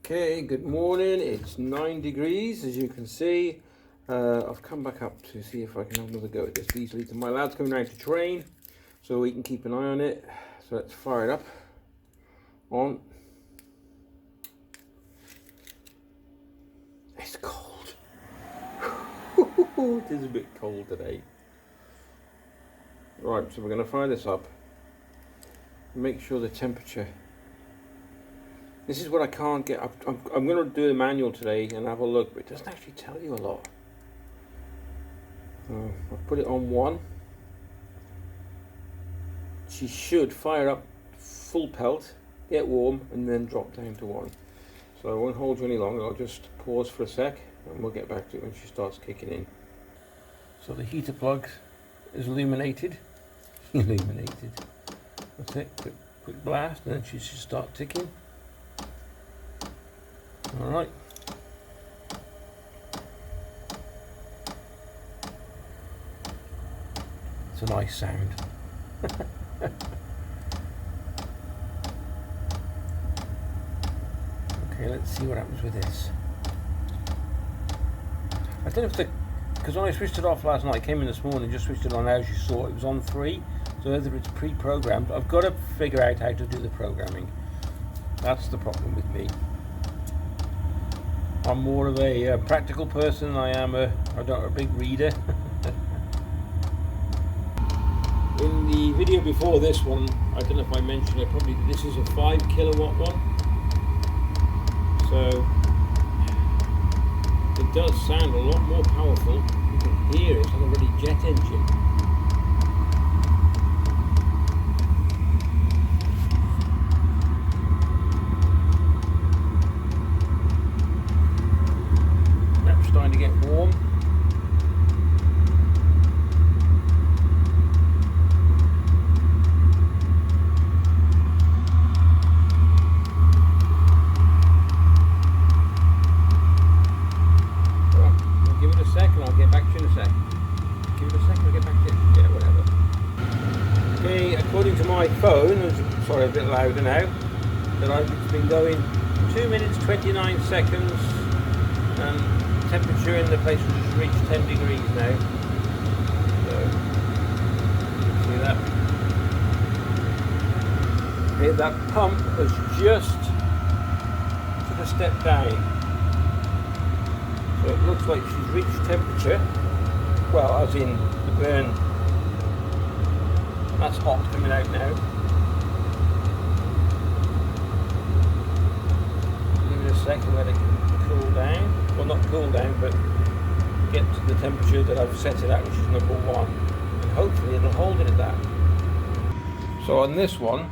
Okay, good morning. It's 9 degrees, as you can see. I've come back up to see if I can have another go at this diesel heater. My lad's coming round to train, so we can keep an eye on it. So let's fire it up. On. It's cold. It is a bit cold today. Right, so we're going to fire this up. Make sure the temperature. This is what I can't get. I'm going to do the manual today and have a look, but it doesn't actually tell you a lot. I'll put it on 1. She should fire up full pelt, get warm, and then drop down to 1. So I won't hold you any longer. I'll just pause for a sec and we'll get back to it when she starts kicking in. So the heater plug is illuminated. Illuminated. That's it. Quick blast, and then she should start ticking. All right. It's a nice sound. Okay, let's see what happens with this. I don't know if because when I switched it off last night, I came in this morning, just switched it on as you saw, it was on 3. So whether it's pre-programmed, I've got to figure out how to do the programming. That's the problem with me. I'm more of a practical person than I am a big reader. In the video before this one, I don't know if I mentioned it, probably this is a 5 kilowatt one. So it does sound a lot more powerful. You can hear it's like a really jet engine. Starting to get warm. I'll give it a sec and I'll get back to you in a sec. Give it a sec and I'll get back to you. Yeah, whatever. Okay, according to my phone, sorry, a bit louder now, that it's been going 2 minutes 29 seconds and temperature in the place has just reached 10 degrees now. So, see that? Okay, that pump has just took a step down. So it looks like she's reached temperature. Well, as in the burn. That's hot coming out now. Give it a second where they can cool down. Well, not cool down, but get to the temperature that I've set it at, which is number 1, and hopefully it'll hold it at that. So on this one,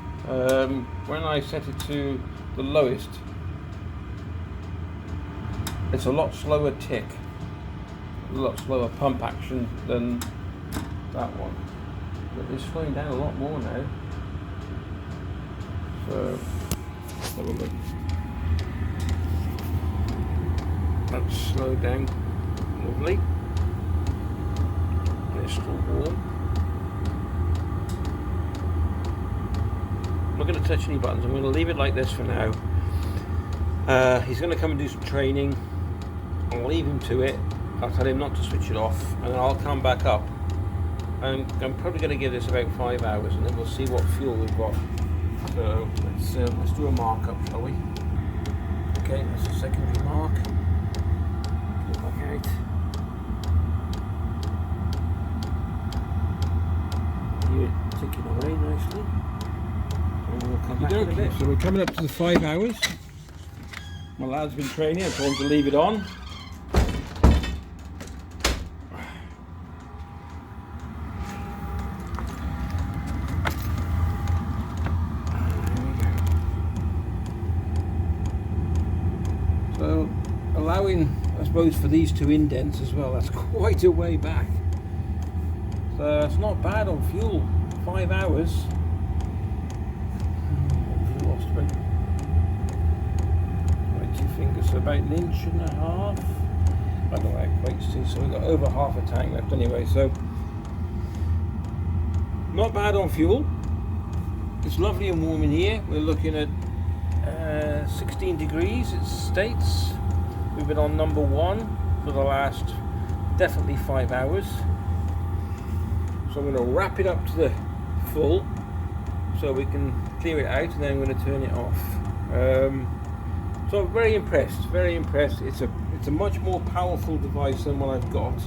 when I set it to the lowest, it's a lot slower tick, a lot slower pump action than that one, but it's slowing down a lot more now. So let's have a look. That's slowed down, lovely. It's still warm. I'm not going to touch any buttons. I'm going to leave it like this for now. He's going to come and do some training. I'll leave him to it. I'll tell him not to switch it off, and then I'll come back up. And I'm probably going to give this about 5 hours, and then we'll see what fuel we've got. So let's do a markup, shall we? Okay, that's a secondary mark. Out. Hear it ticking away nicely. And we'll come back in a bit. So we're coming up to the 5 hours. My lad's been training, I told him to leave it on. So allowing, I suppose, for these 2 indents as well, that's quite a way back. So it's not bad on fuel. 5 hours. Lost about 2 fingers, so about 1.5 inches. I don't know how it equates to, so we've got over half a tank left anyway, so not bad on fuel. It's lovely and warm in here. We're looking at 16 degrees it states. We've been on number 1 for the last definitely 5 hours. So I'm going to wrap it up to the full so we can clear it out, and then I'm going to turn it off. So I'm very impressed, very impressed. It's a much more powerful device than what I've got.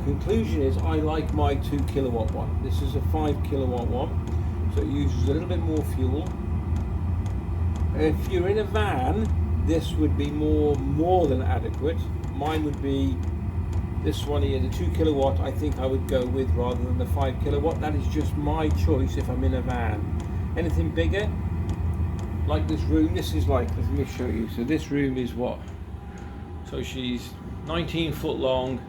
Conclusion is I like my 2 kilowatt one. This is a 5 kilowatt one, so it uses a little bit more fuel. If you're in a van, this would be more than adequate. Mine would be this one here, the 2 kilowatt. I think I would go with rather than the 5 kilowatt. That is just my choice if I'm in a van. Anything bigger, like this room, this is like, let me show you. So this room is what? So she's 19 foot long.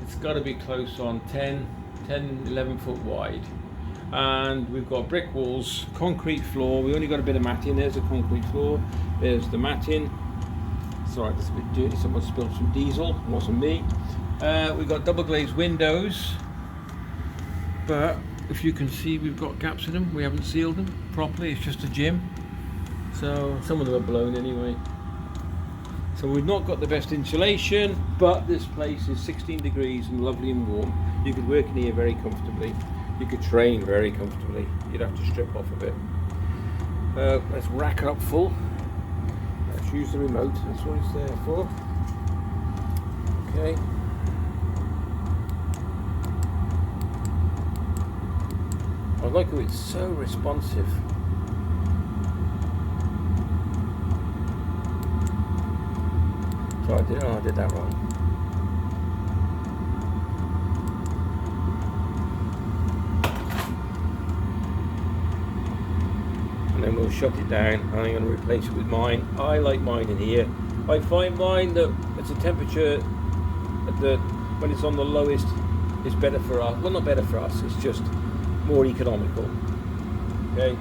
It's got to be close on 10, 11 foot wide. And we've got brick walls, concrete floor. We only got a bit of matting. There's a concrete floor. There's the matting. Sorry, that's a bit dirty. Someone spilled some diesel. It wasn't me. We've got double glazed windows. But if you can see, we've got gaps in them. We haven't sealed them properly. It's just a gym. So some of them are blown anyway. So we've not got the best insulation, but this place is 16 degrees and lovely and warm. You could work in here very comfortably. You could train very comfortably. You'd have to strip off a bit. Let's rack it up full. Let's use the remote. That's what it's there for. Okay. I like how it's so responsive. So I did that wrong. And then we'll shut it down, and I'm going to replace it with mine. I like mine in here. I find mine that it's a temperature that when it's on the lowest is better for us. Well, not better for us, it's just more economical. Okay.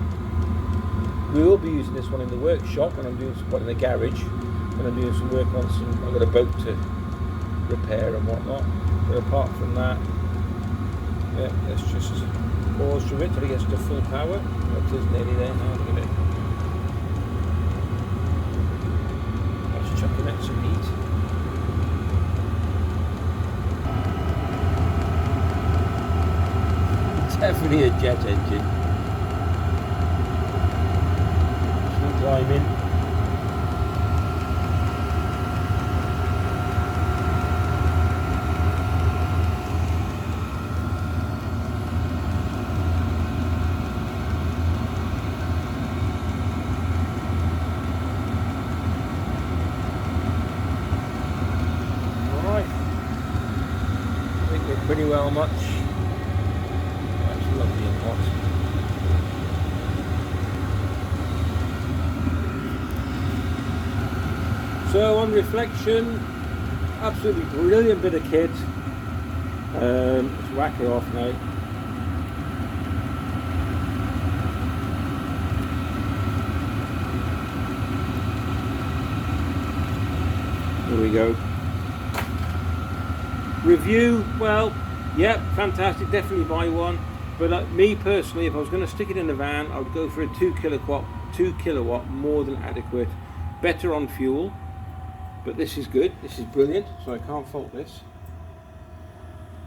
We will be using this one in the workshop when I'm doing some, in the garage. When I'm doing some work on some, I've got a boat to repair and whatnot. But apart from that, yeah, let's just pause for a bit till it gets to full power. It is nearly there now, look at it. Let's chucking out some heat. It's definitely a jet engine. Some climbing. Pretty well much. That's lovely and hot. So on reflection, absolutely brilliant bit of kit. Let's whack her off now. Here we go. Review, well, yeah, fantastic, definitely buy one. But me personally, if I was going to stick it in the van, I would go for a 2 kilowatt, more than adequate. Better on fuel, but this is good, this is brilliant, so I can't fault this.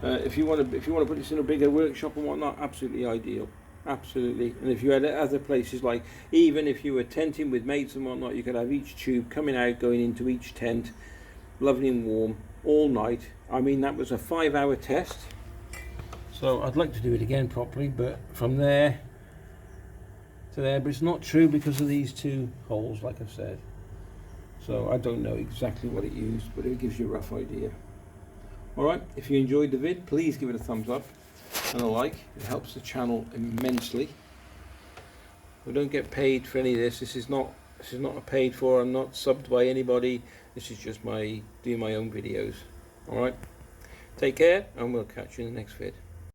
If you want to put this in a bigger workshop and whatnot, absolutely ideal, absolutely. And if you had other places, like even if you were tenting with mates and whatnot, you could have each tube coming out, going into each tent, lovely and warm all night. I mean, that was a 5-hour test, so I'd like to do it again properly, but from there to there, but it's not true because of these 2 holes, like I've said. So I don't know exactly what it used, but it gives you a rough idea. Alright, if you enjoyed the vid, please give it a thumbs up and a like. It helps the channel immensely. We don't get paid for any of this. This is not a paid for. I'm not subbed by anybody. This is just doing my own videos. Alright, take care, and we'll catch you in the next vid.